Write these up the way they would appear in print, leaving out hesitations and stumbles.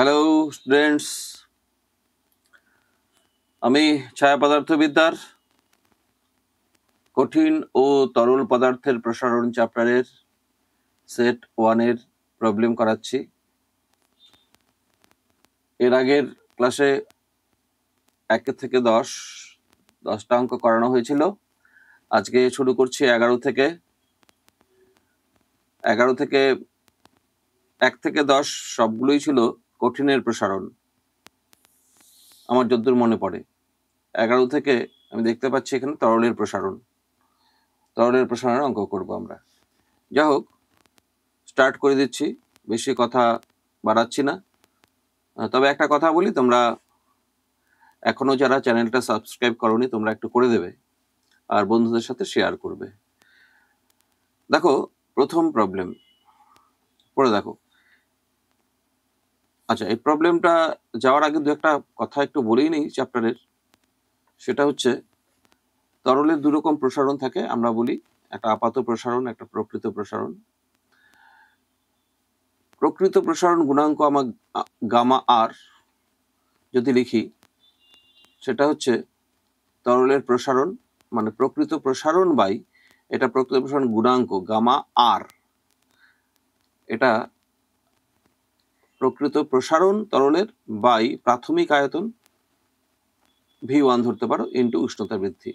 Hello students, আমি ছায়া পদার্থবিদ্যার কঠিন ও তরল পদার্থের প্রসারণ চ্যাপ্টারের সেট 1 এর প্রবলেম করাচ্ছি। এর আগের ক্লাসে 1 থেকে 10টা অঙ্ক করানো হয়েছিল। আজকে শুরু করছি 11 থেকে 1 থেকে 10 সবগুলোই ছিল কঠিনের প্রসারণ। আমার যতদূর মনে পড়ে 11 থেকে আমি দেখতে পাচ্ছি এখানে তরলের প্রসারণের অঙ্ক করব আমরা। যাই হোক, স্টার্ট করে দিচ্ছি, বেশি কথা বাড়াচ্ছি না। তবে একটা কথা বলি, তোমরা এখনো যারা চ্যানেলটা সাবস্ক্রাইব করোনি তোমরা একটু করে দেবে আর বন্ধুদের সাথে শেয়ার করবে। দেখো, প্রথম প্রবলেম পড়ে দেখো। আচ্ছা, এই প্রবলেমটা যাওয়ার আগে দু একটা কথা একটু বলেই নেই চ্যাপ্টারের। সেটা হচ্ছে, তরলের দু রকম প্রসারণ থাকে, আমরা বলি একটা আপাত প্রসারণ, একটা প্রকৃত প্রসারণ। প্রকৃত প্রসারণ গুণাঙ্ক আমার গামা আর যদি লিখি, সেটা হচ্ছে তরলের প্রসারণ মানে প্রকৃত প্রসারণ বাই এটা প্রকৃত প্রসারণ গুণাঙ্ক গামা আর। এটা প্রকৃত প্রসারণ তরলের বাই প্রাথমিক আয়তন V1 ধরতে পারো ইন্টু উষ্ণতা বৃদ্ধি।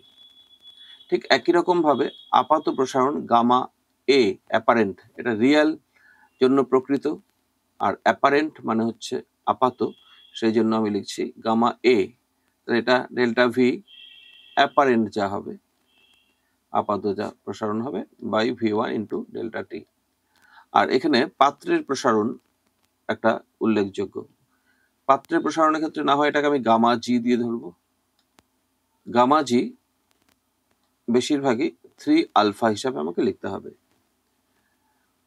ঠিক একই রকম ভাবে আপাত প্রসারণ গামা এ অ্যাপারেন্ট, এটা রিয়েল জন্য প্রকৃত, আর অ্যাপারেন্ট মানে হচ্ছে আপাত, সেই জন্য আমি লিখছি গামা এ। এটা ডেল্টা ভি অ্যাপারেন্ট যা হবে, আপাত যা প্রসারণ হবে, বাই V1 ইন্টু ডেল্টা টি। আর এখানে পাত্রের প্রসারণ একটা উল্লেখযোগ্য। পাত্রের প্রসারণের ক্ষেত্রে না হয় এটাকে আমি গামা জি দিয়ে ধরবো। গামা জি বেশিরভাগই 3 আলফা হিসাবে আমাকে লিখতে হবে।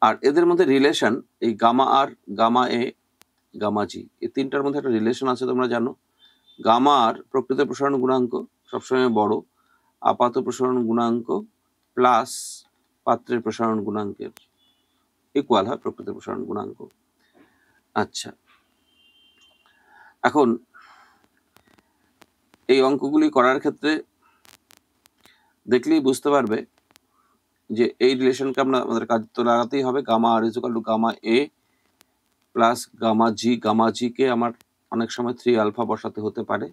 আর এদের মধ্যে রিলেশন, এই গামা আর, গামা এ, গামা জি, এই তিনটার মধ্যে একটা রিলেশন আছে, তোমরা জানো। গামা আর প্রকৃত প্রসারণ গুণাঙ্ক সবসময় বড় আপাত প্রসারণ গুণাঙ্ক প্লাস পাত্রের প্রসারণ গুণাঙ্কের ইকুয়াল হয় প্রকৃত প্রসারণ গুণাঙ্ক। আচ্ছা, এখন এই অঙ্কগুলি করার ক্ষেত্রে দেখলেই বুঝতে পারবে যে এই রিলেশনকে আমাদের কাজ তো লাগাতেই হবে। Gamma R is equal to gamma A plus gamma G. Gamma G কে আমার অনেক সময় 3 আলফা বসাতে হতে পারে,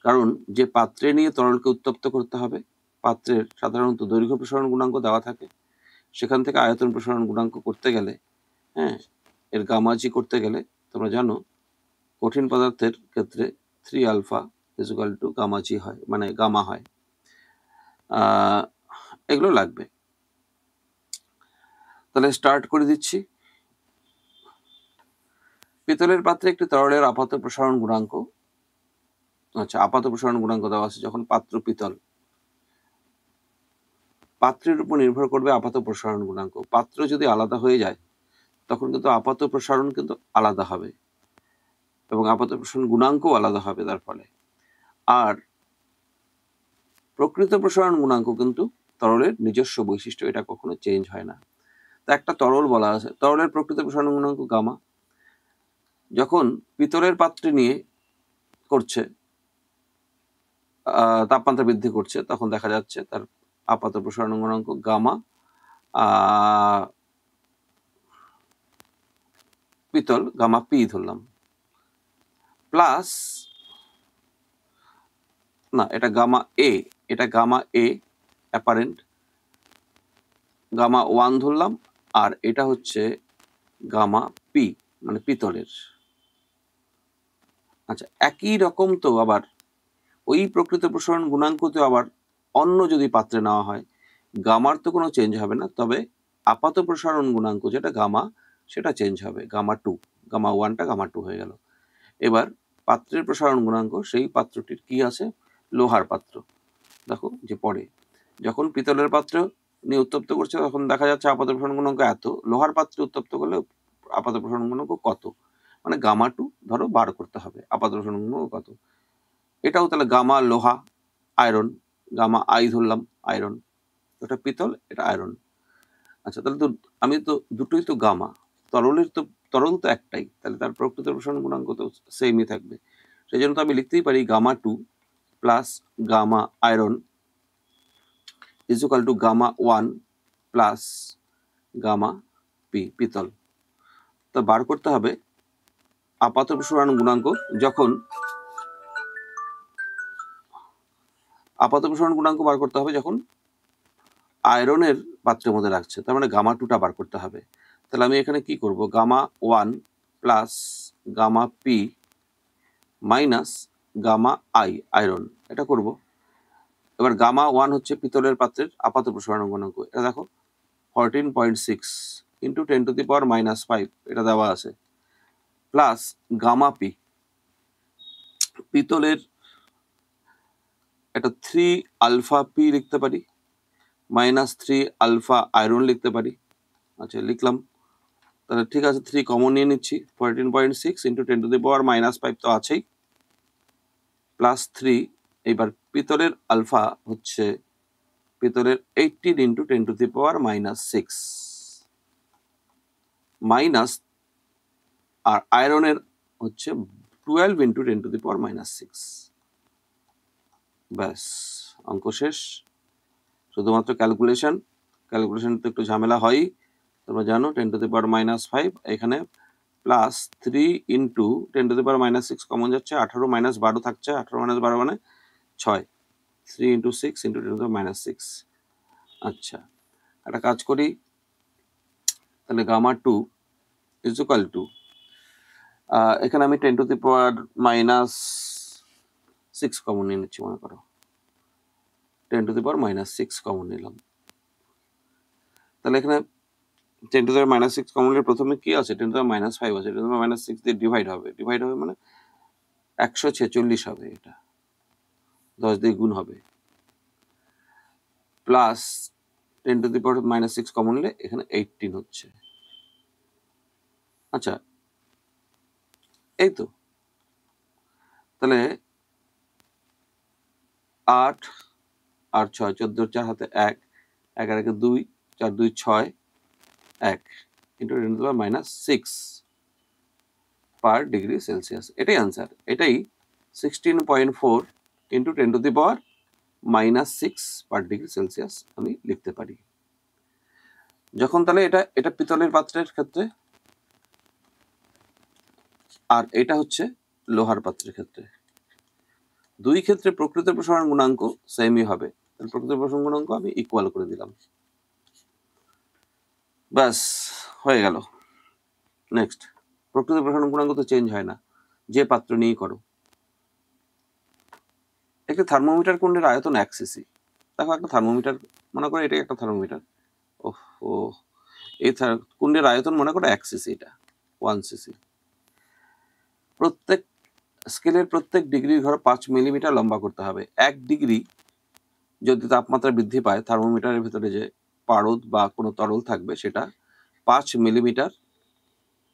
কারণ যে পাত্রে নিয়ে তরলকে উত্তপ্ত করতে হবে, পাত্রের সাধারণত দৈর্ঘ্য প্রসারণ গুণাঙ্ক দেওয়া থাকে, সেখান থেকে আয়তন প্রসারণ গুণাঙ্ক করতে গেলে, হ্যাঁ, এর গামা জি করতে গেলে তোমরা জানো কঠিন পদার্থের ক্ষেত্রে 3 alpha is equal to gamma G হয়, মানে গামা হয়। এগুলো লাগবে। তাহলে স্টার্ট করে দিচ্ছি। পিতলের পাত্রে একটি তরলের আপাত প্রসারণ গুণাঙ্ক, আচ্ছা, আপাত প্রসারণ গুণাঙ্ক দেওয়া আছে যখন পাত্র পিতল, পাত্রের উপর নির্ভর করবে আপাত প্রসারণ গুণাঙ্ক। পাত্র যদি আলাদা হয়ে যায় তখন কিন্তু আপাত প্রসারণ কিন্তু আলাদা হবে এবং আপাত প্রসারণ গুণাঙ্কও আলাদা হবে তার ফলে। আর প্রকৃত প্রসারণ গুণাঙ্ক কিন্তু তরলের নিজস্ব বৈশিষ্ট্য, এটা কখনো চেঞ্জ হয় না। তা একটা তরল বলা আছে, তরলের প্রকৃত প্রসারণ গুণাঙ্ক গামা। যখন পিতলের পাত্রে নিয়ে করছে, তাপমাত্রা বৃদ্ধি করছে, তখন দেখা যাচ্ছে তার আপাত প্রসারণ গুণাঙ্ক গামা, পিতল গামা পি ধরলাম, প্লাস না, এটা গামা এ, এটা গামা এ অ্যাপারেন্ট, গামা 1 ধরলাম, আর এটা হচ্ছে গামা পি মানে পিতলের। আচ্ছা, একই রকম তো আবার ওই প্রকৃত প্রসারণ গুণাঙ্কতে আবার অন্য যদি পাত্রে নেওয়া হয়, গামার তো কোনো চেঞ্জ হবে না, তবে আপাত প্রসারণ গুণাঙ্ক যেটা গামা সেটা চেঞ্জ হবে, গামা 2, গামা 1টা গামা 2 হয়ে গেল। এবার পাত্রের প্রসারণ গুণাঙ্ক, সেই পাত্রটির কি আছে, লোহার পাত্র। দেখো যে পরে যখন পিতলের পাত্র নিয়ে উত্তপ্ত করছে তখন দেখা যাচ্ছে আপাত প্রসারণ গুণাঙ্ক এত, লোহার পাত্রে উত্তপ্ত করলে আপাত প্রসারণ গুণাঙ্ক কত, মানে গামা 2 ধরো বার করতে হবে আপাত প্রসারণ গুণাঙ্ক কত। এটাও তাহলে গামা লোহা আয়রন, গামা আই ধরলাম আয়রন, এটা পিতল এটা আয়রন। আচ্ছা, তাহলে তো আমি তো দুটোই তো গামা, তরল তো একটাই, তাহলে তার প্রকৃত প্রসারণ গুণাঙ্ক তো সেমই থাকবে। সেই জন্য তো আমি লিখতেই পারি gamma 2 plus gamma iron is equal to gamma 1 plus gamma P, পিতল। তো বার করতে হবে আপাত প্রসারণ গুণাঙ্ক যখন বার করতে হবে যখন আয়রনের পাত্রের মধ্যে রাখছে, তার মানে গামা 2টা বার করতে হবে। তাহলে আমি এখানে কি করব, gamma 1 plus gamma P minus gamma I iron, এটা করব। এবার গামা 1 হচ্ছে পিতলের পাত্রের আপাত প্রসারণ গুণাঙ্ক, এটা দেখো 14.6 ইন্টু 10⁻⁻5 এটা দেওয়া আছে, প্লাস গামা পি পিতলের এটা 3 আলফা পি লিখতে পারি, মাইনাস 3 আলফা আয়রন লিখতে পারি। আচ্ছা লিখলাম, তাহলে ঠিক আছে 3 কমন নিয়ে নিচ্ছি, 14.6 ইন্টু 10⁻⁻5 তো আছেই, প্লাস 3, এইবার পিতলের আলফা হচ্ছে পিতলের 18 ইন্টু 10⁻⁻6 মাইনাস, আর আয়রনের হচ্ছে 12 ইন্টু 10⁻⁻6। ব্যাস, অঙ্ক শেষ। শুধুমাত্র ক্যালকুলেশন তো একটু ঝামেলা হয়, তোমরা জানো 10⁻⁻5 এখানে প্লাস 3 ইন্টু 10⁻⁻6 কমন যাচ্ছে, 18 মাইনাস 12 থাকছে, 18 মাইনাস 12 মানে 6, 3 ইন্টু 6 ইন্টু 10⁻�6। আচ্ছা একটা কাজ করি, তাহলে গামা 2 ইজ ইকুয়াল টু, এখানে আমি 10⁻⁻6 কমন নিয়ে নিচ্ছি, মনে করো 10⁻⁻6 কমন নিলাম। তাহলে এখানে 10⁻⁻6 কমন নিলে প্রথমে কি আছে, 10⁻⁻5 আছে, 10⁻⁻6 দিয়ে ডিভাইড হবে মানে 146 হবে, এটা 10 দিয়ে গুণ হবে, প্লাস 10⁻⁻6 কমন নিলে এখানে 18 হচ্ছে। আচ্ছা এই তো, তাহলে 8 আর 6, 14 4 হাতে 1, 1 আর 1 2, 4 2 6, 1 ইন্টু 10⁻⁻6 পার ডিগ্রি সেলসিয়াস, এটাই আনসার। এটাই 16.4 ইন্টু 10⁻⁻6 পার ডিগ্রি সেলসিয়াস আমি লিখতে পারি। যখন তাহলে এটা পিতলের পাত্রের ক্ষেত্রে, আর এটা হচ্ছে লোহার পাত্রের ক্ষেত্রে, দুই ক্ষেত্রে প্রকৃত প্রসারণ গুণাঙ্ক সেমই হবে, প্রকৃত প্রসারণ গুণাঙ্ক আমি ইকুয়াল করে দিলাম, ব্যাস হয়ে গেল। নেক্সট, প্রকৃত প্রসারণ গুণাঙ্ক তো চেঞ্জ হয় না, যে পাত্র নিয়েই করো। একটা থার্মোমিটার কুণ্ডের আয়তন 1 সিসি, দেখো একটা থার্মোমিটার, মনে করো এটাই একটা থার্মোমিটার, ও এই কুণ্ডের আয়তন মনে করো 1 সিসি, এটা 1 সিসি। প্রত্যেক স্কেলের প্রত্যেক ডিগ্রির ঘর 5 মিলিমিটার লম্বা করতে হবে। 1 ডিগ্রি যদি তাপমাত্রা বৃদ্ধি পায়, থার্মোমিটারের ভিতরে যে পারদ বা কোনো তরল থাকবে সেটা 5 মিলিমিটার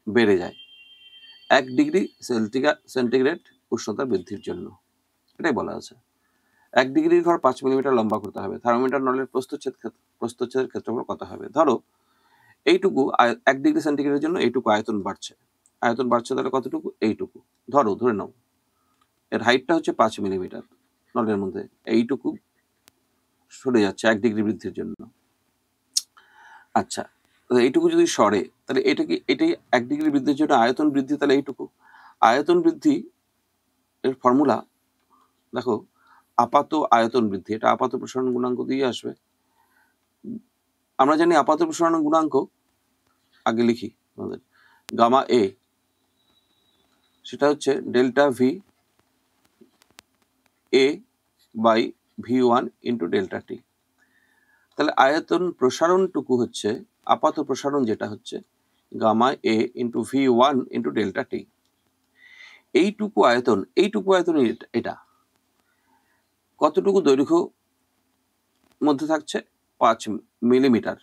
বেড়ে যায় 1 ডিগ্রি সেন্টিগ্রেড উষ্ণতা বৃদ্ধির জন্য, এটাই বলা আছে। 1 ডিগ্রির ঘর 5 মিলিমিটার লম্বা করতে হবে। থার্মোমিটার নলের প্রস্থচ্ছেদের ক্ষেত্রফল কত হবে? ধরো এইটুকু 1 ডিগ্রি সেন্টিগ্রেডের জন্য এইটুকু আয়তন বাড়ছে, তাহলে কতটুকু? এইটুকু ধরে নাও, এর হাইটটা হচ্ছে 5 মিলিমিটার, নলের মধ্যে এইটুকু সরে যাচ্ছে 1 ডিগ্রি বৃদ্ধির জন্য। আচ্ছা এইটুকু যদি সরে, তাহলে এটাই 1 ডিগ্রি বৃদ্ধির জন্য আয়তন বৃদ্ধি, তাহলে এইটুকু আয়তন বৃদ্ধি এর ফর্মুলা দেখো, আপাত আয়তন বৃদ্ধি, এটা আপাত প্রসারণ গুণাঙ্ক দিয়ে আসবে। আমরা জানি আপাত প্রসারণ গুণাঙ্ক, আগে লিখি আমাদের গামা এ, সেটা হচ্ছে delta V A by V1 into delta T. তাহলে আয়তন প্রসারণটুকু হচ্ছে আপাত প্রসারণ, যেটা হচ্ছে gamma A into V1 into delta T. এইটুকু আয়তন এটা কতটুকু দৈর্ঘ্য মধ্যে থাকছে? 5 মিলিমিটার।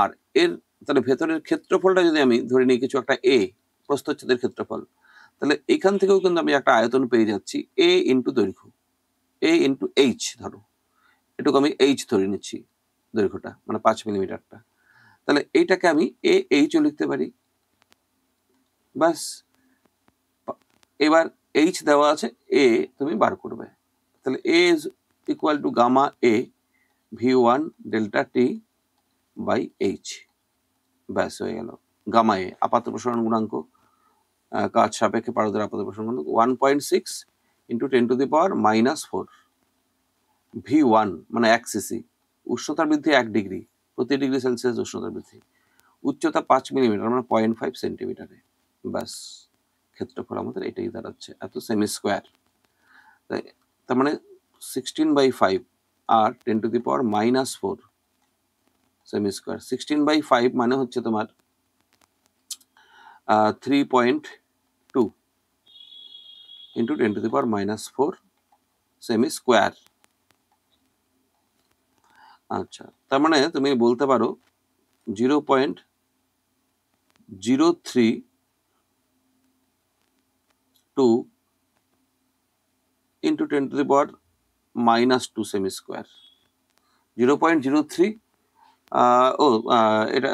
আর এর তাহলে ভেতরের ক্ষেত্রফলটা যদি আমি ধরে নিই কিছু একটা এ, প্রস্থচ্ছেদের ক্ষেত্রফল, তাহলে এখান থেকেও কিন্তু আমি একটা আয়তন পেয়ে যাচ্ছি এ ইন্টু দৈর্ঘ্য, এ ইন্টু এইচ, ধরো এটুকু আমি এইচ ধরে নিচ্ছি দৈর্ঘ্যটা, মানে 5 মিলিমিটারটা। তাহলে এইটাকে আমি এ এইচও লিখতে পারি, ব্যাস। এবার এইচ দেওয়া আছে, এ তুমি বার করবে। তাহলে A is equal to gamma A V1 delta T by H. ব্যাস হয়ে গেল। গামা এ আপাত প্রসারণ গুণাঙ্ক, কাজ সাপেক্ষে পারদের আপাত প্রসারণ গুণাঙ্ক 1.6 ইন্টু 10⁻⁻4। V1 মানে 1 সিসি, উষ্ণতার বৃদ্ধি 1 ডিগ্রি, প্রতি ডিগ্রি সেলসিয়াস উষ্ণতার বৃদ্ধি, উচ্চতা 5 মিলিমিটার মানে 0.5 সেন্টিমিটারে। ব্যাস, ক্ষেত্রফল আমাদের এটাই দাঁড়াচ্ছে, এত সেমি স্কোয়ার। তার মানে 16/5 আর 10⁻⁻4 সেমি স্কোয়ার। 16/5 মানে হচ্ছে তোমার 3.2 ইন্টু 10⁻⁻4 সেমি স্কোয়ার। আচ্ছা, তার মানে তুমি বলতে পারো 0.032 ইন্টু 10⁻⁻2 সেমি স্কোয়ার। 0.03 এটা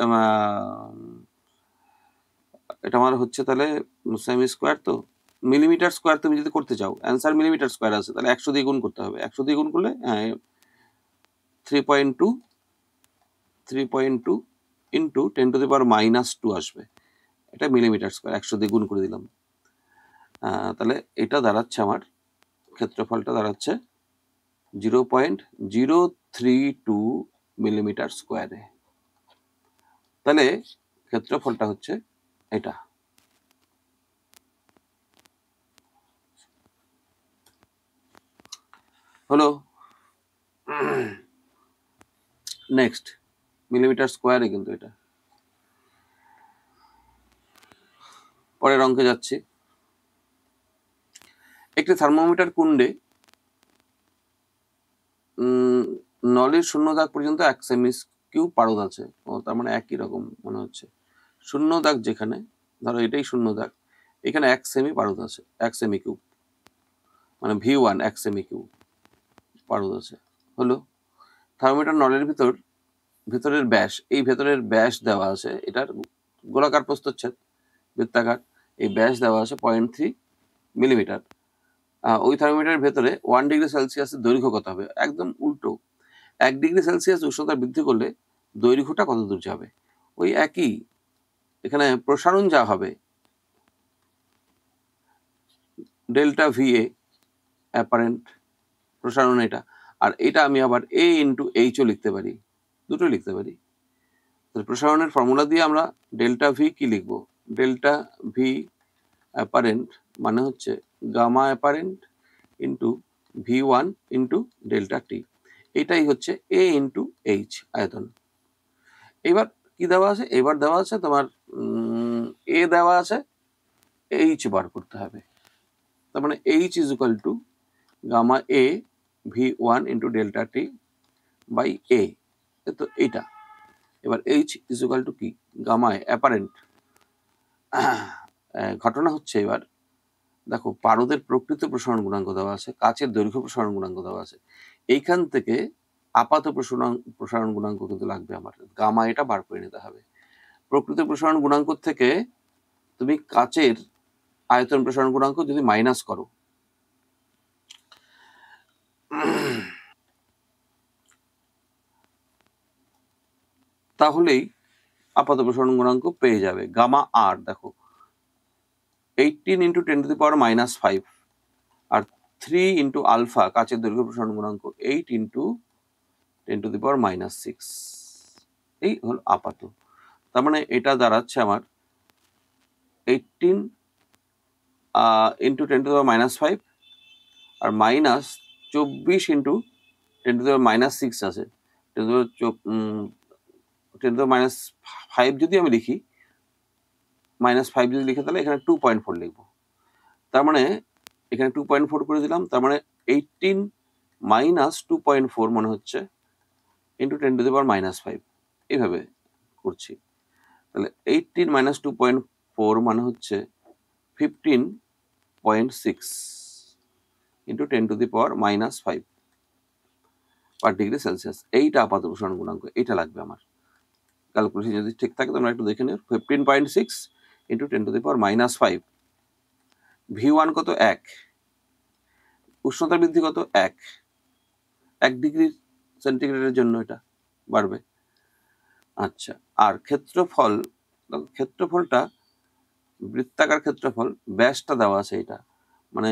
এটা আমার হচ্ছে তাহলে সেমি স্কোয়ার, তো মিলিমিটার স্কোয়ার তুমি যদি করতে চাও, অ্যান্সার মিলিমিটার স্কোয়ার আছে, তাহলে 100 দিয়ে গুণ করতে হবে। 100 দিয়ে গুণ করলে 3.2 ইন্টু 10⁻⁻2 আসবে, এটা মিলিমিটার স্কোয়ার। 100 দিয়ে গুণ করে দিলাম। তাহলে এটা দাঁড়াচ্ছে আমার, ক্ষেত্রফলটা দাঁড়াচ্ছে 0.032 মিলিমিটার স্কোয়ারে। তাহলে ক্ষেত্রফলটা হচ্ছে এটা। হলো। নেক্সট, মিলিমিটার স্কোয়ারে কিন্তু এটা। পরের অঙ্কে যাচ্ছি। একটি থার্মোমিটার কুণ্ডে নলের শূন্য দাগ পর্যন্ত 1 সেমি কিউব পারদ আছে। ও, তার মানে একই রকম মনে হচ্ছে। শূন্য দাগ যেখানে, ধরো এটাই শূন্য দাগ, এখানে 1 সেমি পারদ আছে, 1 সেমি কিউব মানে V1 1 সেমি কিউব পারদ আছে। হলো। থার্মোমিটার নলের ভিতরের ব্যাস, এই ভেতরের ব্যাস দেওয়া আছে, এটার গোলাকার প্রস্থচ্ছেদ বৃত্তাকার, এই ব্যাস দেওয়া আছে 0.3 মিলিমিটার। ওই থার্মোমিটারের ভেতরে 1 ডিগ্রি সেলসিয়াসের দৈর্ঘ্য কত হবে? একদম উল্টো, 1 ডিগ্রি সেলসিয়াস উষ্ণতা বৃদ্ধি করলে দৈর্ঘ্যটা কত দূর যাবে? ওই একই, এখানে প্রসারণ যা হবে ডেল্টা VA অ্যাপারেন্ট প্রসারণ এটা, আর এটা আমি আবার A ইন্টু এইচও লিখতে পারি, দুটো লিখতে পারি। প্রসারণের ফর্মুলা দিয়ে আমরা ডেল্টা V কি লিখবো? ডেল্টা V অ্যাপারেন্ট মানে হচ্ছে gamma apparent into V1 into delta T, এটাই হচ্ছে A ইন্টু এইচ আয়তন। এবার কি দেওয়া আছে? এবার দেওয়া আছে তোমার A দেওয়া আছে, এইচ বার করতে হবে। তার মানে H is equal to gamma A V1 into delta T by A, তো এইটা। এবার এইচ ইজ ইকুয়াল টু কি? Gamma apparent. ঘটনা হচ্ছে এবার দেখো, পারদের প্রকৃত প্রসারণ গুণাঙ্ক দেওয়া আছে, কাচের দৈর্ঘ্য প্রসারণ গুণাঙ্ক দেওয়া আছে, এইখান থেকে আপাত প্রসারণ গুণাঙ্ক কিন্তু লাগবে আমার, গামা এটা বার করে নিতে হবে। প্রকৃত প্রসারণ গুণাঙ্ক থেকে তুমি কাচের আয়তন প্রসারণ গুণাঙ্ক যদি মাইনাস করো, তাহলেই আপাত প্রসারণ গুণাঙ্ক পেয়ে যাবে। গামা আর দেখো 18 ইন্টু 10⁻⁻5 আর 3 ইন্টু আলফা কাচের দৈর্ঘ্য প্রসারণ গুণাঙ্ক 8 ইন্টু 10⁻⁻6, এই হলো আপাত। তার মানে এটা দাঁড়াচ্ছে আমার 18 ইন্টু 10⁻⁻5 আর মাইনাস 24 ইন্টু 10⁻⁻6 আছে, 10⁻5 যদি আমি লিখি, -5 যদি লিখে, তাহলে এখানে 2.4 লিখবো। তার মানে এখানে 2.4 করে দিলাম, তার মানে 18 মাইনাস 2.4 মনে হচ্ছে ইন্টু 10⁻⁻5, এইভাবে করছি। তাহলে 18 মাইনাস 2.4 মানে হচ্ছে 15.6 ইন্টু 10⁻⁻5 পার ডিগ্রি সেলসিয়াস। এইটা আপাত প্রসারণ গুণাঙ্ক, এইটা লাগবে আমার। ক্যালকুলেশন যদি ঠিক থাকে তোমরা একটু দেখে নিও। 15.6 ইন্টু 10⁻⁻5। V1 কত? 1। উষ্ণতার বৃদ্ধি কত? 1 ডিগ্রি সেন্টিগ্রেডের জন্য এটা বাড়বে। আচ্ছা, আর ক্ষেত্রফলটা বৃত্তাকার ক্ষেত্রফল, ব্যাসটা দেওয়া আছে, এটা মানে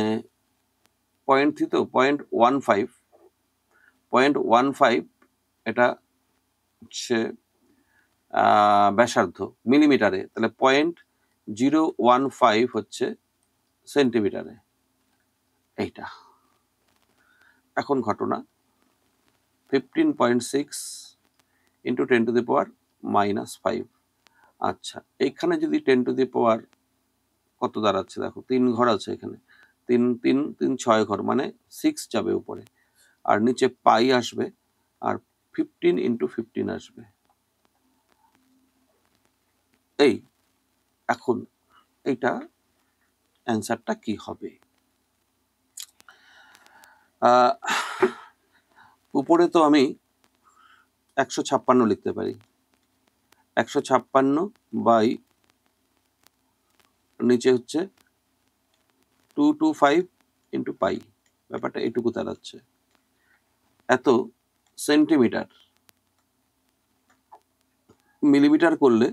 0.3 তো 0.15 এটা হচ্ছে ব্যাসার্ধ মিলিমিটারে, তাহলে 0.015 হচ্ছে সেন্টিমিটারে এইটা। এখন ঘটনা 15.6 ইন্টু 10⁻⁻5। আচ্ছা, এইখানে যদি 10⁻, কত দাঁড়াচ্ছে দেখো, 3 ঘর আছে এখানে, 3 3 3 6 ঘর, মানে 6 যাবে উপরে, আর নিচে পাই আসবে, আর 15 ইন্টু 15 আসবে। এই এখন এইটা অ্যান্সারটা কি হবে? উপরে তো আমি 156 লিখতে পারি, 156 বাই নিচে হচ্ছে 225 ইন্টু পাই, ব্যাপারটা এইটুকু দাঁড়াচ্ছে। এত সেন্টিমিটার, মিলিমিটার করলে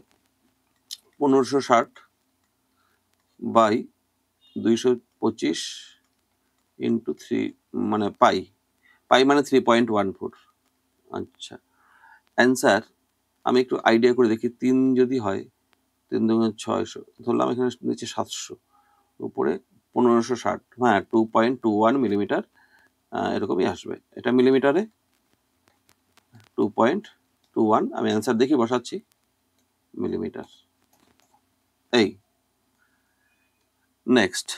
1560 বাই 225 ইন্টু 3, মানে পাই মানে 3.14। আচ্ছা, অ্যান্সার আমি একটু আইডিয়া করে দেখি। 3 যদি হয়, 3 2 600, ধরলাম এখানে নিচে 700, উপরে 1560, হ্যাঁ 2.21 মিলিমিটার, এরকমই আসবে। এটা মিলিমিটারে 2.21, আমি অ্যান্সার দেখি বসাচ্ছি, মিলিমিটার। এই নেক্সট,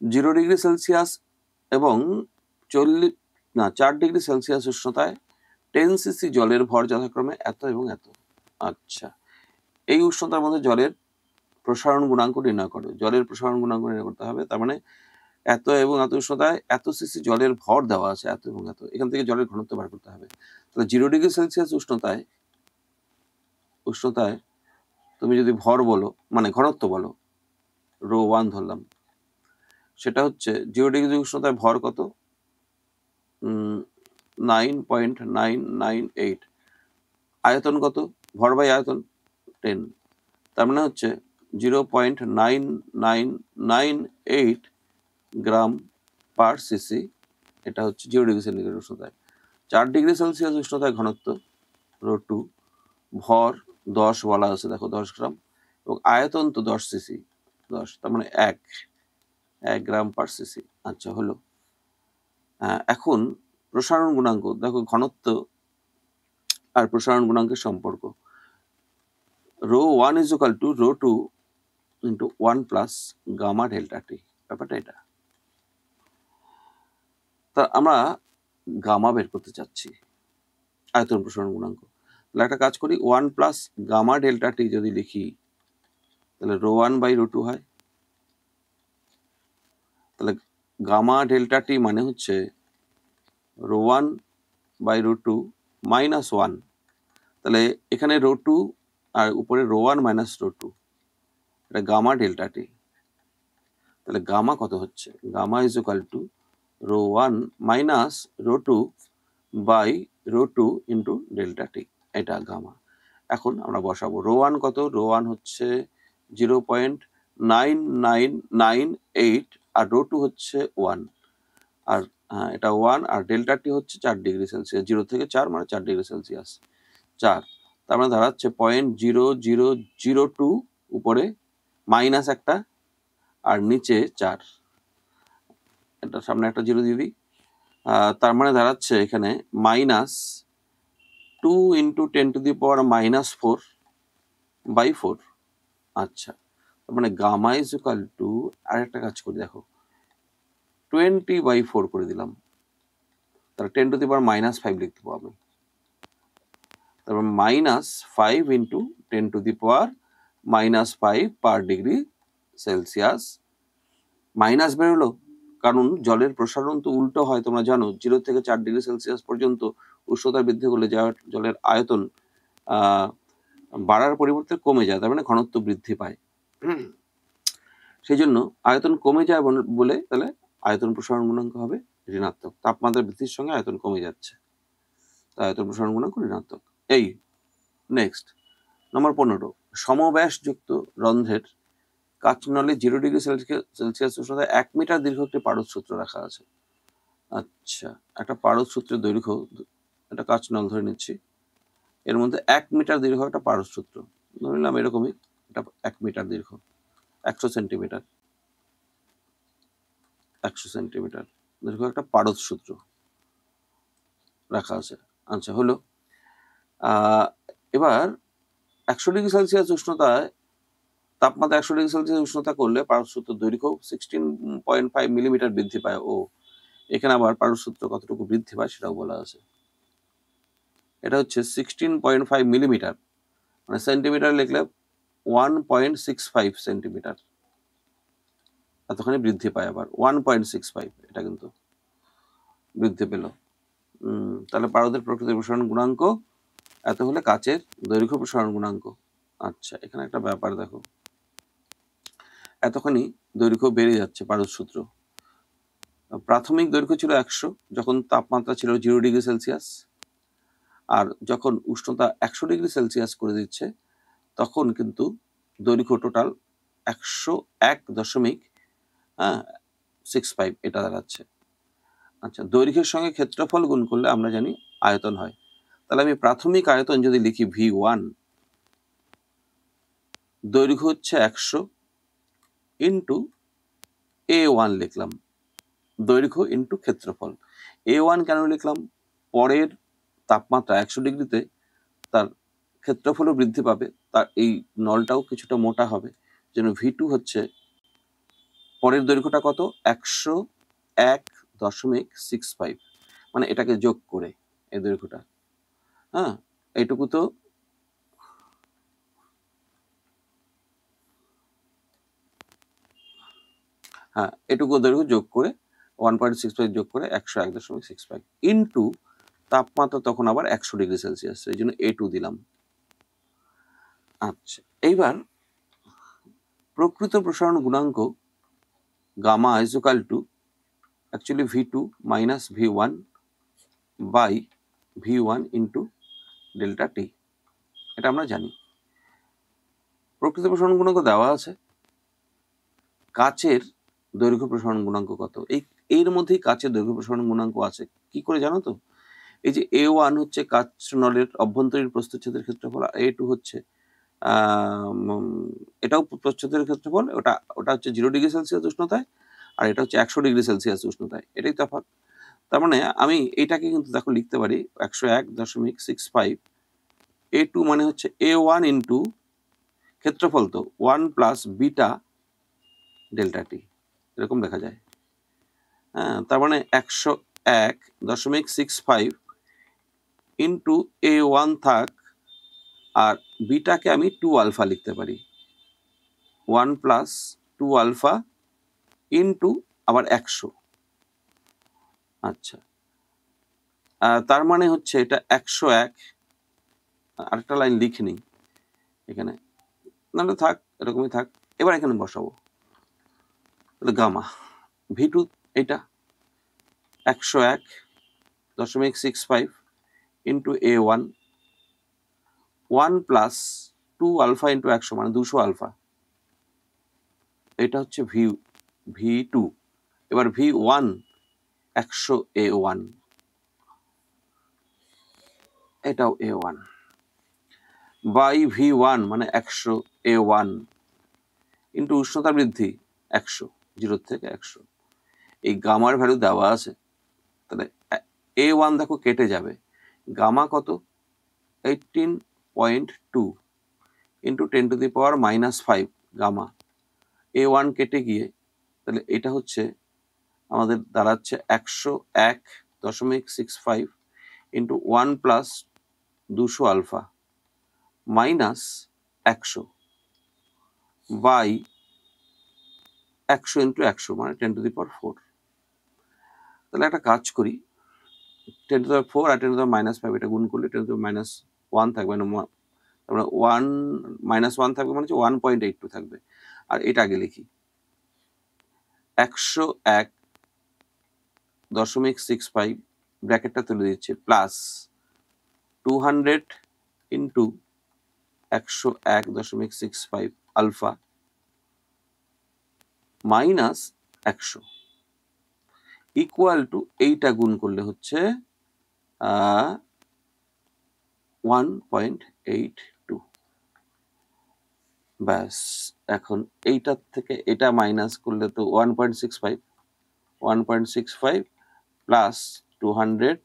0 ডিগ্রি সেলসিয়াস এবং 4 ডিগ্রি সেলসিয়াস উষ্ণতায় 10 সিসি জলের ভর যথাক্রমে এত এবং এত। আচ্ছা, এই উষ্ণতার মধ্যে জলের প্রসারণ গুণাঙ্ক নির্ণয় করো। জলের প্রসারণ গুণাঙ্ক নির্ণয় করতে হবে, তার মানে এত এবং এত উষ্ণতায় এত সিসি জলের ভর দেওয়া আছে, এত এবং এত, এখান থেকে জলের ঘনত্ব বার করতে হবে। তাহলে 0 ডিগ্রি সেলসিয়াস উষ্ণতায় তুমি যদি ভর বলো, মানে ঘনত্ব বলো, ρ1 ধরলাম, সেটা হচ্ছে 0 ডিগ্রি উষ্ণতায় ভর কত? 9.998। আয়তন কত? ভর বাই আয়তন 10, তার মানে হচ্ছে 0.9998 গ্রাম পার সিসি। এটা হচ্ছে 0 ডিগ্রি সেন্টিগ্রেড উষ্ণতায়। 4 ডিগ্রি সেলসিয়াস উষ্ণতায় ঘনত্ব ρ2, ভর 10 বলা আছে, দেখো 10 গ্রাম, এবং আয়তন তো 10 সিসি, 10, তার মানে 1 গ্রাম পার সিসি। আচ্ছা, হলো। এখন প্রসারণ গুণাঙ্ক দেখো, ঘনত্ব আর প্রসারণ গুণাঙ্কের সম্পর্ক, ρ1 = ρ2 × 1 + গামা ডেল্টা টি, ব্যাপারটা এটা। তা আমরা গামা বের করতে চাচ্ছি, আয়তন প্রসারণ গুণাঙ্ক। তাহলে একটা কাজ করি, 1 + গামা ডেল্টা টি যদি লিখি, তাহলে ρ1 বাই ρ2 হয়। তাহলে গামা ডেল্টা টি মানে হচ্ছে ρ1 বাই ρ2 -1। তাহলে এখানে ρ2 আর উপরে ρ1 - ρ2, এটা গামা ডেল্টা টি। তাহলে গামা কত হচ্ছে? Gamma = ρ1 - ρ2 by ρ2 into delta T, এটা গামা। এখন আমরা বসাবো ρ1 কত? ρ1 হচ্ছে 0.9998, আর ρ2 হচ্ছে 1, আর এটা 1, আর ডেল্টা টি হচ্ছে 4 ডিগ্রি সেলসিয়াস, 0 থেকে 4 মানে 4 ডিগ্রি সেলসিয়াস, 4, তার মানে দাঁড়াচ্ছে 0.0002, উপরে মাইনাস একটা, আর নিচে 4, এটা সামনে একটা 0 দিয়ে দিই, তার মানে দাঁড়াচ্ছে এখানে -2 × 10⁻⁻4 বাই 4। আচ্ছা, তার মানে গামা = আর একটা কাজ করি, দেখো 20/4 করে দিলাম, তাহলে 10⁻⁻5 লিখতে পাবো। তারপর -5 × 10⁻⁻5 পার ডিগ্রি সেলসিয়াস। মাইনাস বেরোলো, কারণ জলের প্রসারণ তো উল্টো হয়, তোমরা জানো, 0 থেকে 4 ডিগ্রি সেলসিয়াস পর্যন্ত উষ্ণতা বৃদ্ধি করলে জলের আয়তন বাড়ার পরিবর্তে কমে যায়, তার মানে ঘনত্ব বৃদ্ধি পায়। সেই জন্য আয়তন কমে যায় বলে তাহলে আয়তন প্রসারণ গুণাঙ্ক হবে ঋণাত্মক। তাপমাত্রা বৃদ্ধির সঙ্গে আয়তন কমে যাচ্ছে, তাই আয়তন প্রসারণ গুণাঙ্ক ঋণাত্মক। এই নেক্সট নম্বর 15, সমব্যাসযুক্ত রন্ধ্রের কাচ নলে 0 ডিগ্রি সেলসিয়াস উষ্ণতায় 1 মিটার দীর্ঘ একটি পারদ সূত্র রাখা আছে। আচ্ছা, একটা পারদ সূত্রের দৈর্ঘ্য, একটা কাচ নল ধরে নিচ্ছি, এর মধ্যে 1 মিটার দীর্ঘ একটা পারদ সূত্র ধরে নিলাম, এরকমই এটা 1 মিটার দীর্ঘ, 100 সেন্টিমিটার, 100 সেন্টিমিটার দীর্ঘ একটা পারদ সূত্র রাখা আছে। আচ্ছা, হলো। এবার 100 ডিগ্রি সেলসিয়াস উষ্ণতায়, তাপমাত্রা 100 ডিগ্রি সেলসিয়াস উষ্ণতা করলে পারদ সূত্র দৈর্ঘ্য 16.5 মিলিমিটার বৃদ্ধি পায়। ও এখানে আবার পারদ সূত্র কতটুকু বৃদ্ধি পায় সেটাও বলা আছে। এটা হচ্ছে 16.5 মিলিমিটার, মানে সেন্টিমিটার লিখলে 1.65 সেন্টিমিটার, এতখানি বৃদ্ধি পায়। আবার 1.65, এটা কিন্তু বৃদ্ধি পেল। তাহলে পারদের প্রকৃত প্রসারণ গুণাঙ্ক এত হলে কাচের দৈর্ঘ্য প্রসারণ গুণাঙ্ক। আচ্ছা, এখানে একটা ব্যাপার দেখো, এতখানি দৈর্ঘ্য বেড়ে যাচ্ছে পারদ সূত্র। প্রাথমিক দৈর্ঘ্য ছিল 100 যখন তাপমাত্রা ছিল 0 ডিগ্রি সেলসিয়াস, আর যখন উষ্ণতা 100 ডিগ্রি সেলসিয়াস করে দিচ্ছে তখন কিন্তু দৈর্ঘ্য টোটাল 101.65 এটা দাঁড়াচ্ছে। আচ্ছা, দৈর্ঘ্যের সঙ্গে ক্ষেত্রফল গুণ করলে আমরা জানি আয়তন হয়। তাহলে আমি প্রাথমিক আয়তন যদি লিখি V1, দৈর্ঘ্য হচ্ছে 100 ইন্টু A1 লিখলাম, দৈর্ঘ্য ইন্টু ক্ষেত্রফল। A1 কেন লিখলাম? পরের তাপমাত্রা 100 ডিগ্রিতে তার ক্ষেত্রফলও বৃদ্ধি পাবে, তার এই নলটাও কিছুটা মোটা হবে, যেন V2 হচ্ছে পরের দৈর্ঘ্যটা কত, 101.65, মানে এটাকে যোগ করে এই দৈর্ঘ্যটা, হ্যাঁ এইটুকু তো এটুকু দৈর্ঘ্য যোগ করে 1.65 যোগ করে 101.65 ইন্টু তাপমাত্রা তখন আবার 100 ডিগ্রি সেলসিয়াস, এই জন্য A2 দিলাম। আচ্ছা, এইবার প্রকৃত প্রসারণ গুণাঙ্ক gamma is equal to actually V2 minus V1 by V1 into delta T, এটা আমরা জানি। প্রকৃত প্রসারণ গুণাঙ্ক দেওয়া আছে, কাচের দৈর্ঘ্য প্রসারণ গুণাঙ্ক কত, এর মধ্যেই কাচের দৈর্ঘ্য প্রসারণ গুণাঙ্ক আছে। কি করে জানো তো? এই যে A1 হচ্ছে কাচ নলের অভ্যন্তরীণ প্রস্থচ্ছেদের ক্ষেত্রফল, A2 হচ্ছে এটাও প্রস্থচ্ছেদের ক্ষেত্রফল, ওটা হচ্ছে 0 ডিগ্রি সেলসিয়াস উষ্ণতায়, আর এটা হচ্ছে 100 ডিগ্রি সেলসিয়াস উষ্ণতায়, এটাই তফাৎ। তার মানে আমি এইটাকে কিন্তু দেখো লিখতে পারি 101.65, A2 মানে হচ্ছে A1 ইন্টু ক্ষেত্রফল তো 1 প্লাস বিটা ডেল্টা টি, এরকম দেখা যায়। তার মানে 101.65 ইন্টু A1 থাক, আর বিটাকে আমি 2 আলফা লিখতে পারি, 1 প্লাস 2 আলফা ইন্টু আবার 100। আচ্ছা, তার মানে হচ্ছে এটা 101, আরেকটা লাইন লিখে নিই এখানে, না থাক এরকমই থাক। এবার এখানে বসাবো গামা V2, এটা 101.65 into A1, 1 plus 2 alpha into 100 মানে 200 আলফা, এটা হচ্ছে V2। এবার V1 100 A1, এটাও A1 বাই V1 মানে 100 A1 ইন্টু উষ্ণতা বৃদ্ধি 100, 0 থেকে 100, এই গামার ভ্যালু দেওয়া আছে। তাহলে A1 দেখো কেটে যাবে, গামা কত 18.2 into 10 to the power -5 gamma, A1 কেটে গিয়ে তাহলে এটা হচ্ছে আমাদের দাঁড়াচ্ছে 101.65 into 1 plus 200 alpha minus 100 by 100 into 100 মানে 10 টু দি পাওয়ার 4। তাহলে একটা কাজ করি, 10 to the power 4 R 10 to the power -5 এটা গুণ করলে 10 টু দি পাওয়ার -1 থাকবে, তারপরে 1 -1 থাকবে মানে হচ্ছে 1.82 থাকবে। আর এটা আগে লিখি, 101.65 ব্র্যাকেটটা তুলে দিচ্ছি, plus 200 into 101.65 alpha minus 100 equal to এইটা গুণ করলে হচ্ছে 1.82। ব্যাস, এখন এইটার থেকে এটা মাইনাস করলে তো 1.65 প্লাস 200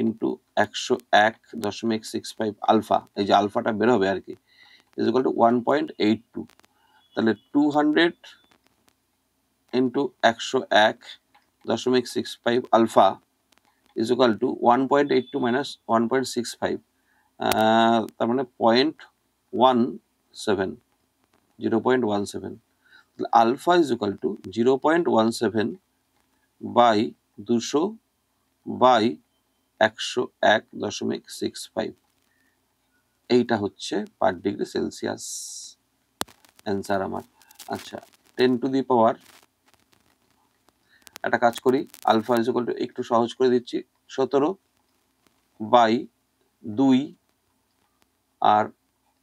ইন্টু 101.65 আলফা, এই যে আলফাটা বের হবে আর কি, ইজ ইকুয়াল টু 1.82। তাহলে 200 into 101.65 alpha is equal to 1.82 minus 1.65, তার মানে 0.17। Alpha is equal to 0.17 by 200 by 101.65, এইটা হচ্ছে পার ডিগ্রি সেলসিয়াস অ্যান্সার আমার। আচ্ছা, 10 টু দি পাওয়ার, একটা কাজ করি, আলফা ইজ ইকুয়াল টু একটু সহজ করে দিচ্ছি, 17 বাই 2, আর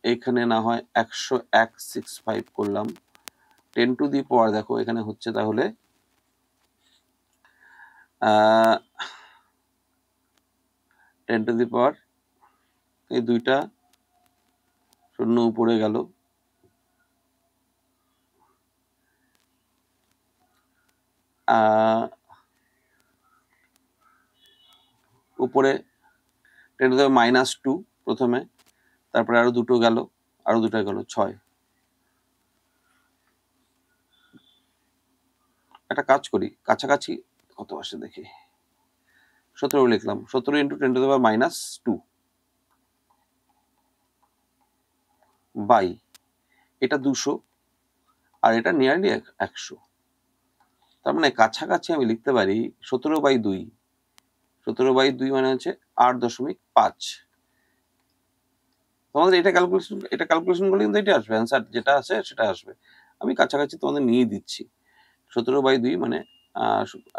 এখানে না হয় 101.65 করলাম, 10 টু দি পাওয়ার দেখো এখানে হচ্ছে তাহলে 10 টু দি পাওয়ার, এই দুইটা শূন্য উপরে গেল, উপরে 10 টু দি -2 প্রথমে, তারপরে আরো দুটো গেল, আরো দুটো গেল, 6। একটা কাজ করি, কাছাকাছি কত আসে দেখি, 17 লিখলাম, 17 into 10 to the power -2 by, এটা 200 আর এটা নিয়ারলি 100, তার মানে কাছাকাছি আমি লিখতে পারি 17/2, 17/2 মানে হচ্ছে 8.5। তোমাদের এটা ক্যালকুলেশন করলে কিন্তু এটা আসবে, অ্যান্সার যেটা আছে সেটা আসবে। আমি কাছাকাছি তোমাদের নিয়ে দিচ্ছি, 17/2 মানে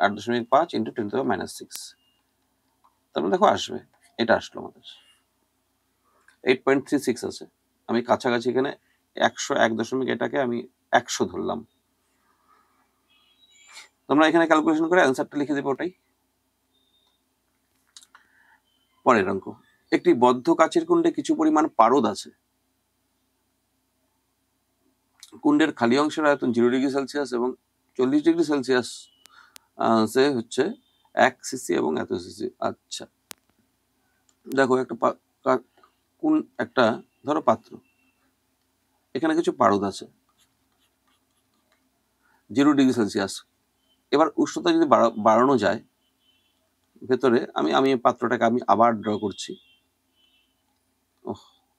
8.5 ইন্টু 10 টু দি পাওয়ার -6, তারপরে দেখো আসবে, এটা আসলো আমাদের 8.36 আছে। আমি কাছাকাছি এখানে 101 এটাকে আমি 100 ধরলাম, তোমরা এখানে ক্যালকুলেশন করে অ্যান্সারটা লিখে দেবে ওটাই। পরের অঙ্ক, একটি বদ্ধ কাচের কুণ্ডে কিছু পরিমাণ পারদ আছে। কুণ্ডের খালি অংশের আয়তন 0 ডিগ্রি সেলসিয়াস এবং 40 ডিগ্রি সেলসিয়াস সে হচ্ছে 1 সিসি এবং এত সিসি। আচ্ছা, দেখো একটা ধরো পাত্র, এখানে কিছু পারদ আছে 0 ডিগ্রি সেলসিয়াস। এবার উষ্ণতা যদি বাড়ানো যায় ভেতরে, আমি পাত্রটাকে আমি আবার ড্র করছি,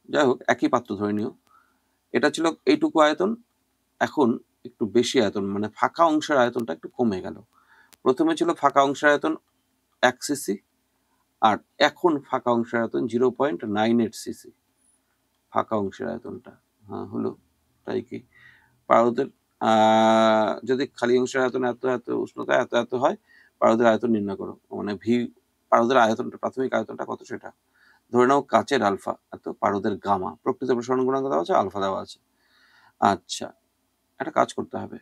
যাই হোক একই পাত্র ধরে নিও, এটা ছিল এইটুকু আয়তন, এখন একটু বেশি আয়তন, মানে ফাঁকা অংশের আয়তনটা একটু কমে গেল। প্রথমে ছিল ফাঁকা অংশের আয়তন 1 সিসি, আর এখন ফাঁকা অংশের আয়তন 0.98 সিসি। ফাঁকা অংশের আয়তনটা হলো, তাই কি পারদের যদি খালি অংশের আয়তন এত এত, উষ্ণতা এত এত হয়, পারদের আয়তন নির্ণয় করো, মানে ভি, পারদের আয়তনটা, প্রাথমিক আয়তনটা কত সেটা ধরে নাও, কাচের আলফা এত, পারদের গামা, প্রকৃত প্রসারণ গুণাঙ্ক দেওয়া আছে, আলফা দেওয়া আছে। আচ্ছা, একটা কাজ করতে হবে,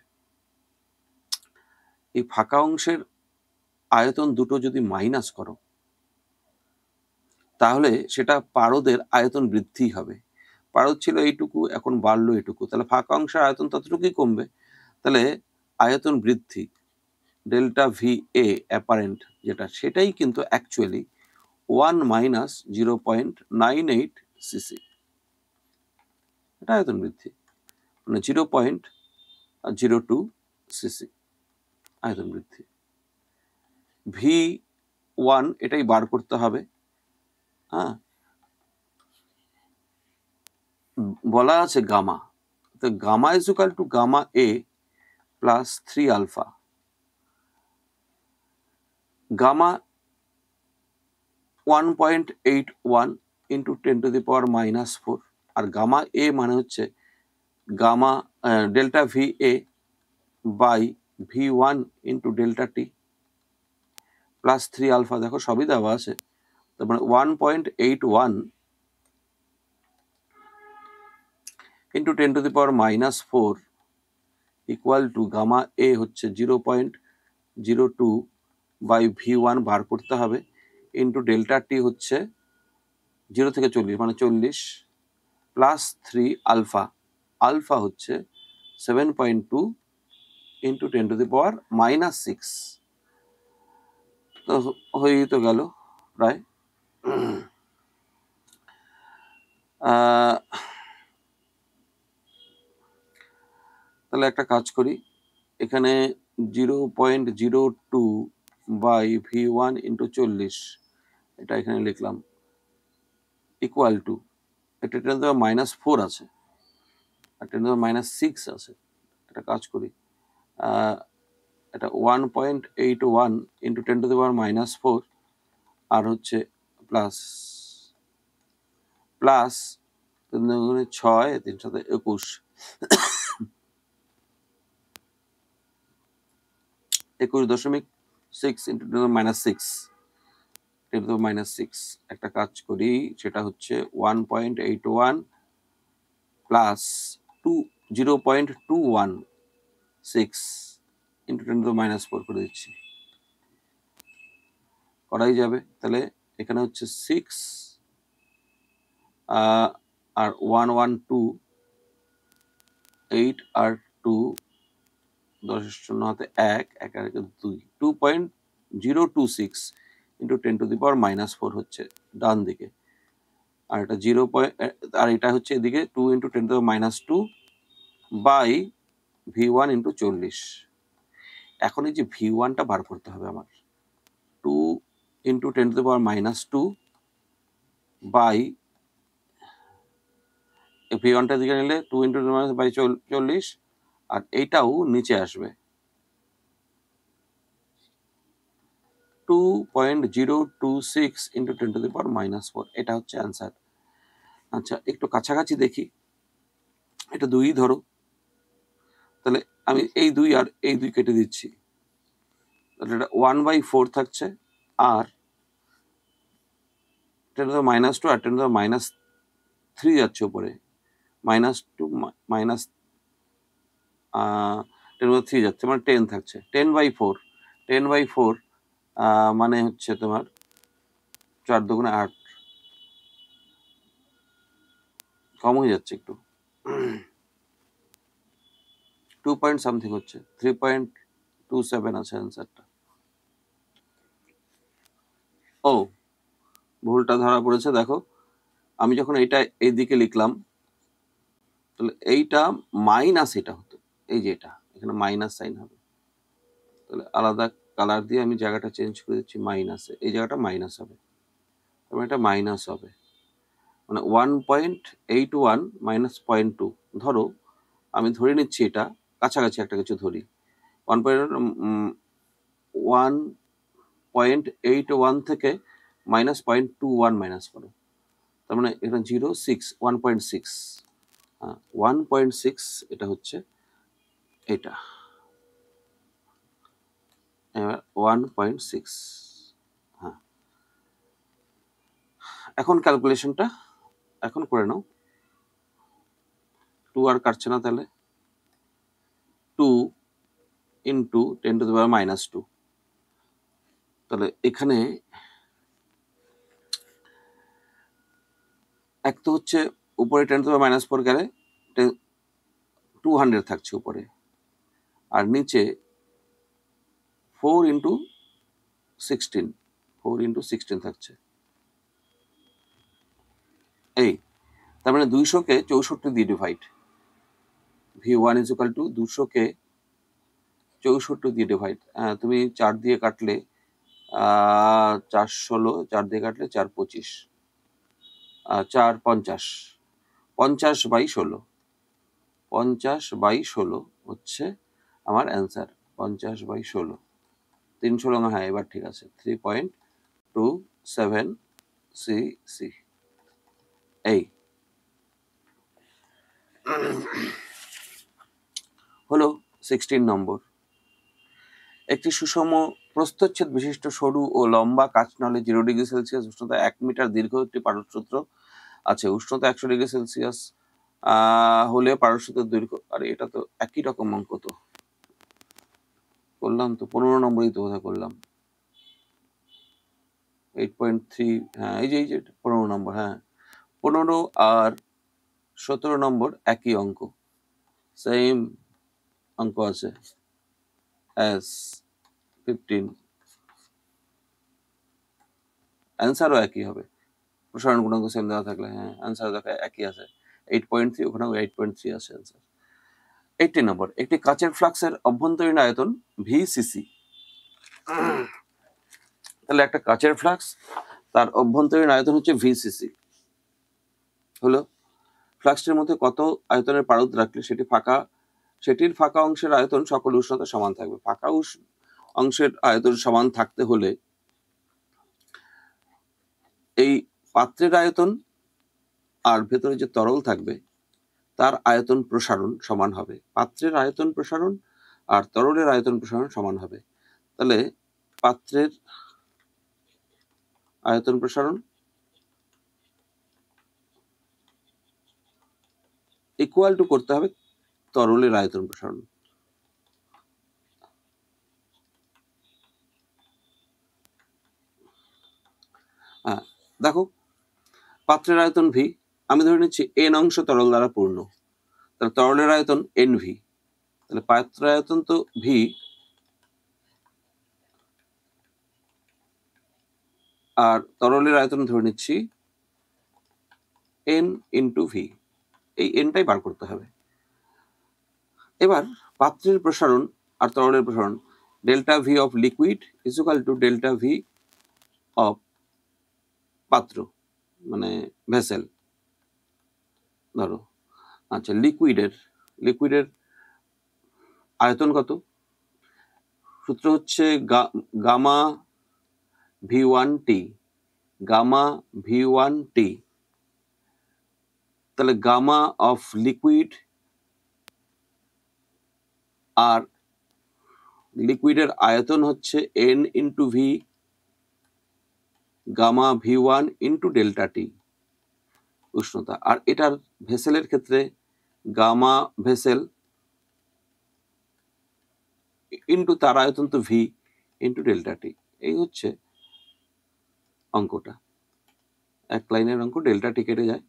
এই ফাঁকা অংশের আয়তন দুটো যদি মাইনাস করো তাহলে সেটা পারদের আয়তন বৃদ্ধি হবে। পারদ ছিল এইটুকু, এখন বাড়লো এইটুকু, তাহলে ফাঁকা অংশের আয়তন ততটুকুই কমবে, তাহলে আয়তন বৃদ্ধি ডেল্টা ভি এ অ্যাপারেন্ট যেটা, সেটাই কিন্তু অ্যাকচুয়ালি 1 মাইনাস 0.98 সিসি, এটা আয়তন বৃদ্ধি, মানে 0.02 সিসি আয়তন বৃদ্ধি। V1 এটাই বার করতে হবে। বলা আছে গামা, তো gamma is equal to gamma A plus 3 alpha. Gamma 1.81 into 10 to the power -4 আর গামা এ মানে হচ্ছে gamma delta V A by V1 into delta T plus 3 alpha, দেখো সবই দেওয়া আছে। তার মানে 1.81 into 10⁻⁻4 equal to gamma A হচ্ছে 0.02 বাই V1 বার করতে হবে, ইন্টু ডেল্টা টি হচ্ছে 0 থেকে 40 মানে 40 প্লাস 3 আলফা, আলফা হচ্ছে 7.2 ইন্টু 10⁻⁻6। তো হয়েই তো গেল প্রায়। তাহলে একটা কাজ করি, এখানে 0.02 বাই V1 ইন্টু 40, এটা এখানে লিখলাম, ইকুয়াল টু, এটা 10⁻⁻4 আছে আর 10⁻⁻6 আছে। একটা কাজ করি, এটা 1.81 ইন্টু 10⁻⁻4 আর হচ্ছে প্লাস প্লাস 6 3 7 21 21.6 ইন্টু 10⁻�6 10⁻⁻6। একটা কাজ করি, সেটা হচ্ছে 1.81 প্লাস 0.216 ইন্টু 10⁻⁻4 করে দিচ্ছি, করাই যাবে। তাহলে এখানে হচ্ছে 6 আর 112 8 আর 2 10 শূন্য হাতে 1 1 আর 2 2.026 ইন্টু 10⁻⁻4 হচ্ছে ডান দিকে, আর এটা 0. আর এটা হচ্ছে এদিকে 2 ইন্টু 10⁻2 বাই V1 ইন্টু 40। এখন এই যে V1টা বার করতে হবে আমার, 2 ইন্টু 10⁻2 বাই V1টা দিকে নিলে 2 ইন্টু 10⁻বাই 40, আর এইটাও নিচে আসবে 2.026 ইন্টু 10⁻⁻4। এটা হচ্ছে অ্যান্সার। আচ্ছা, একটু কাছাকাছি দেখি, এটা 2 ধরো, তাহলে আমি এই 2 আর এই 2 কেটে দিচ্ছি, তাহলে এটা 1/4 থাকছে, আর 10⁻2 আর 10⁻3 যাচ্ছে উপরে, -2 10/3 যাচ্ছে, মানে 10 থাকছে, 10/4 10/4 মানে হচ্ছে তোমার 4 দুগুণে 8, কম হয়ে যাচ্ছে একটু, 2 পয়েন্ট সামথিং হচ্ছে, 3.27 আছে অ্যান্সারটা। ও, ভুলটা ধরা পড়েছে। দেখো, আমি যখন এইটা এইদিকে লিখলাম, তাহলে এইটা মাইনাস এটা হতো, এই যে এটা এখানে মাইনাস সাইন হবে, তাহলে আলাদা কালার দিয়ে আমি জায়গাটা চেঞ্জ করে দিচ্ছি, মাইনাসে এই জায়গাটা মাইনাস হবে, তারপরে এটা মাইনাস হবে, মানে 1.81 মাইনাস 0.2। ধরো আমি ধরে নিচ্ছি এটা কাছাকাছি একটা কিছু ধরি, 1.81 থেকে মাইনাস 0.21 মাইনাস করো, তার মানে এটা 0.6 1.6 1.6, এটা হচ্ছে এটা, এবার 1.6। হ্যাঁ, এখন ক্যালকুলেশনটা এখন করে নাও, 2 আর কাটছে না, তাহলে 2 ইন্টু 10⁻⁻2, তাহলে এখানে এক তো হচ্ছে উপরে 10⁻⁻4 গেলে 200 থাকছে উপরে, আর নিচে 4 ইন্টু 16 থাকছে, এই, তার মানে 200-কে 64 দিয়ে divide, V1 is equal to 200-কে 64 দিয়ে ডিভাইড, তুমি 4 দিয়ে কাটলে 4 16, 4 দিয়ে কাটলে 4 25, 4 50, 50/16, 50/16 হচ্ছে আমার অ্যান্সার, 50/16, 3 16, হ্যাঁ এবার ঠিক আছে, 3.27 cc। এই হলো 16 নম্বর। একটি সুষম প্রস্থচ্ছেদ বিশিষ্ট সরু ও লম্বা কাঁচনলে 0°C উষ্ণতা 1 মিটার দীর্ঘ একটি পারদসূত্র আছে। উষ্ণতা 100°C হলে পারদসূত্রের দৈর্ঘ্য, আরে এটা তো একই রকম অঙ্ক তো করলাম, তো 15 নম্বরই তো বোধহয় করলাম। 8.3, হ্যাঁ এই যে 15 নম্বর, হ্যাঁ 15 আর 17 নম্বর একই অঙ্ক, সেম অঙ্ক আছে অ্যাজ 15, অ্যান্সারও একই হবে, প্রসারণ গুণাঙ্ক সেম দেওয়া থাকলে, হ্যাঁ অ্যান্সার দেখা একই আছে 8.3, ওখানেও 8.3 আছে অ্যান্সার। 18 নম্বর, একটি কাচের ফ্লাক্সের অভ্যন্তরীণ আয়তন ভিসিসি। তাহলে একটা কাচের ফ্লাক্স, তার অভ্যন্তরীণ আয়তন হচ্ছে ভিসিসি। হলো ফ্লাক্সটির মধ্যে কত আয়তনের পারদ রাখলে সেটির ফাঁকা অংশের আয়তন সকল উষ্ণতা সমান থাকবে। ফাঁকা অংশের আয়তন সমান থাকতে হলে এই পাত্রের আয়তন আর ভেতরে যে তরল থাকবে তার আয়তন প্রসারণ সমান হবে। পাত্রের আয়তন প্রসারণ আর তরলের আয়তন প্রসারণ সমান হবে। তাহলে পাত্রের আয়তন প্রসারণ ইকুয়াল টু করতে হবে তরলের আয়তন প্রসারণ। হ্যাঁ দেখো, পাত্রের আয়তন ভি, আমি ধরে নিচ্ছি এন অংশ তরল দ্বারা পূর্ণ, তাহলে তরলের আয়তন এন ভি, তাহলে পাত্রের আয়তন তো ভি, আর তরলের আয়তন ধরে নিচ্ছি এন ইন্টু ভি, এই এনটাই বার করতে হবে। এবার পাত্রের প্রসারণ আর তরলের প্রসারণ, delta V of liquid is equal to delta V of পাত্র, মানে ভেসেল ধরো। আচ্ছা, লিকুইডের আয়তন কত? সূত্র হচ্ছে গামা V1T, গামা V1T। তাহলে গামা অফ লিকুইড আর লিকুইডের আয়তন হচ্ছে N into V, gamma V1 into delta T উষ্ণতা, আর এটার ভেসেলের ক্ষেত্রে গামা ভেসেল ইন্টু তার আয়তন তো ভি ইন্টু ডেল্টা টি। এই হচ্ছে অঙ্কটা, এক লাইনের অঙ্ক, ডেল্টা টি কেটে যায়,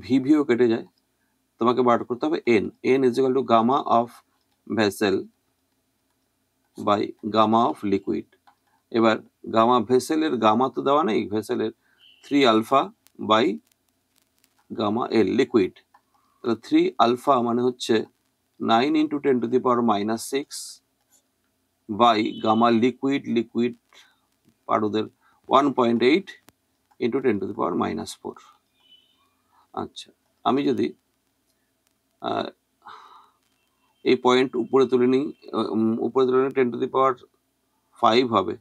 ভিও কেটে যায়, তোমাকে বার করতে হবে N is equal to gamma of vessel by gamma of liquid. এবার গামা ভেসেলের গামা তো দেওয়া নেই, ভেসেলের 3 alpha by gamma L liquid, তাহলে 3 আলফা মানে হচ্ছে 9 ইন্টু 10⁻⁻6 বাই গামা লিকুইড পারদের 1.8 ইন্টু 10⁻⁻4। আচ্ছা, আমি যদি এই পয়েন্ট উপরে তুলে নিই, উপরে তুলে নিই 10⁻5 হবে,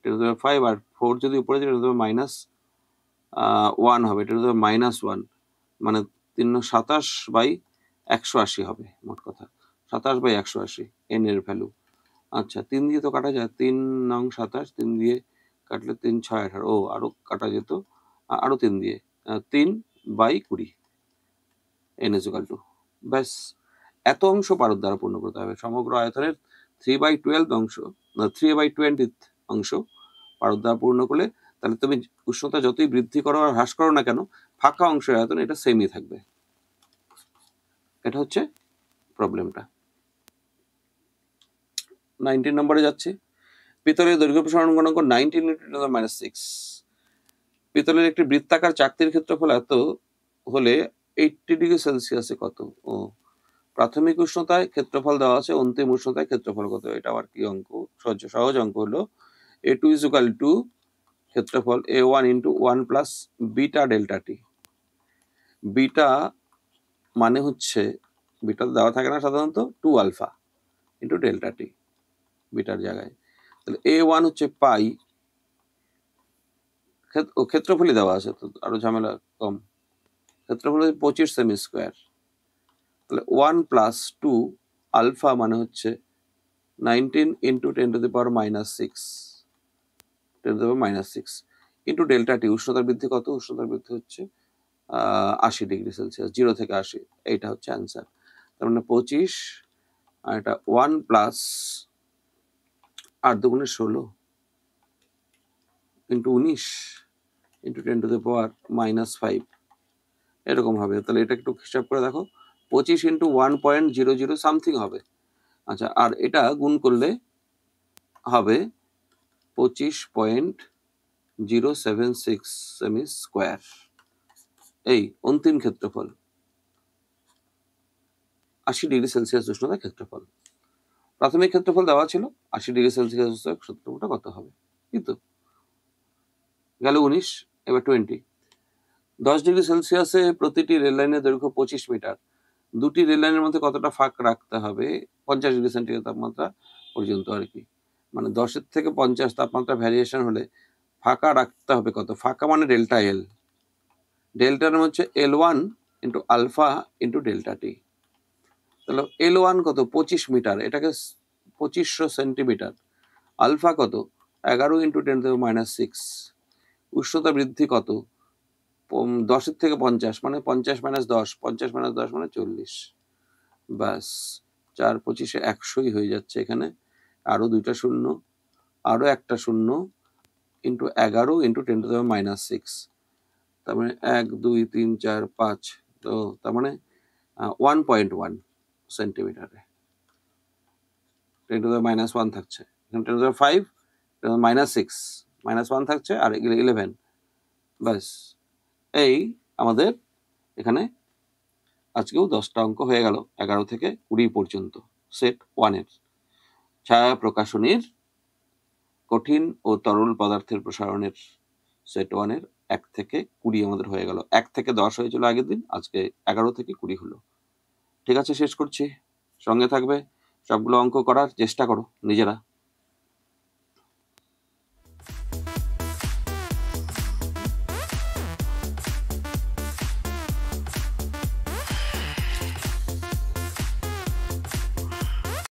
10⁻5, আর 4 যদি উপরে 10⁻1 হবে, 10⁻1 মানে 327/180 হবে মোট কথা, 27/180 এন এর ভ্যালু। আচ্ছা, 3 দিয়ে তো কাটা যায়, 3 নং 27, 3 দিয়ে কাটলে 3 6 18, ও আরো কাটা যেত, আরো 3 দিয়ে 3/20 এন ইজ ইকুয়াল টু, ব্যাস এত অংশ পারদ দ্বারা পূর্ণ করতে হবে। সমগ্র আয়তনের 3/12 অংশ, 3/20 অংশ পারদ দ্বারা পূর্ণ করলে, তাহলে তুমি উষ্ণতা যতই বৃদ্ধি করো আর হ্রাস করো না কেন, ফাঁকা অংশের আয়তন এটা সেমই থাকবে। এটা হচ্ছে প্রবলেমটা। 19 নম্বরে যাচ্ছি। পিতলের দৈর্ঘ্য প্রসারণ গুণাঙ্ক 19 × 10⁻6। পিতলের একটি বৃত্তাকার চাকতির ক্ষেত্রফল এত হলে 80°C কত? ও, প্রাথমিক উষ্ণতায় ক্ষেত্রফল দেওয়া আছে, অন্তিম উষ্ণতায় ক্ষেত্রফল কত? এটা আবার কি অঙ্ক? সহজ অঙ্ক হলো A2 ইজ ইকুয়াল টু ক্ষেত্রফল A1 into 1 plus beta delta T. Beta মানে হচ্ছে, বিটা দেওয়া থাকে না সাধারণত, 2 আলফা ইন্টু ডেল্টা টি বিটার জায়গায়। তাহলে A1 হচ্ছে পাই, ক্ষেত্রফলই দেওয়া আছে তো আরো ঝামেলা কম, ক্ষেত্রফল হচ্ছে 25 সেমি স্কোয়ার, তাহলে 1 প্লাস 2 আলফা মানে হচ্ছে 19 into 10 to the power minus 6, 10 to the power minus 6 into delta T. উষ্ণতার বৃদ্ধি কত? উষ্ণতার বৃদ্ধি হচ্ছে 80 ডিগ্রি সেলসিয়াস, 0 থেকে 80। এইটা হচ্ছে অ্যান্সার। তার মানে 25, আর এটা 1 প্লাস 8 দুগুণে 16 into 19 into 10 to the power minus 5, এরকম হবে। তাহলে এটা একটু হিসাব করে দেখো, 25 ইন্টু 1.00 সামথিং হবে। আচ্ছা, আর এটা গুণ করলে হবে 25.076 সেমি স্কোয়ার। এই অন্তিম ক্ষেত্রফল 80 ডিগ্রি সেলসিয়াস উষ্ণতার ক্ষেত্রফল। প্রাথমিক ক্ষেত্রফল দেওয়া ছিল 80 ডিগ্রি সেলসিয়াস ক্ষেত্রফলটা কত হবে, কিন্তু গেল 19। এবার 20। 10 ডিগ্রি সেলসিয়াসে প্রতিটি রেল লাইনের দৈর্ঘ্য 25 মিটার। দুটি রেল লাইনের মধ্যে কতটা ফাঁক রাখতে হবে 50 ডিগ্রি সেন্টিগ্রেড তাপমাত্রা পর্যন্ত আর কি, মানে 10 থেকে 50 তাপমাত্রা ভ্যারিয়েশন হলে ফাঁকা রাখতে হবে কত? ফাঁকা মানে ডেল্টা এল, ডেল্টার হচ্ছে L1 into alpha into delta T. তাহলে L1 কত? 25 মিটার, এটাকে 2500 সেন্টিমিটার। আলফা কত? 11 into 10 to the power minus 6। উষ্ণতা বৃদ্ধি কত? 10 থেকে 50 মানে 50 মাইনাস 10, 50 মাইনাস 10 মানে 40। ব্যাস, 4 25 100ই হয়ে যাচ্ছে এখানে। আরো দুইটা শূন্য, আরো একটা শূন্য, into 11 into 10 to the power minus 6। তার মানে 1 2 3 4 5, তো তার মানে 1.1 সেন্টিমিটারে। 10 টু দি পাওয়ার মাইনাস 1 থাকছে, 10 to the power 5 minus 6, minus 1 থাকছে, আর 11। ব্যাস, এই আমাদের এখানে আজকেও 10টা অঙ্ক হয়ে গেল, 11 থেকে 20 পর্যন্ত। সেট 1-এর ছায়া প্রকাশনীর কঠিন ও তরল পদার্থের প্রসারণের সেট 1-এর 1 থেকে 20 আমাদের হয়ে গেল। 1 থেকে 10 হয়েছিল আগের দিন, আজকে 11 থেকে 20 হলো। ঠিক আছে, শেষ করছি। সঙ্গে থাকবে, সবগুলো অঙ্ক করার চেষ্টা করো নিজেরা।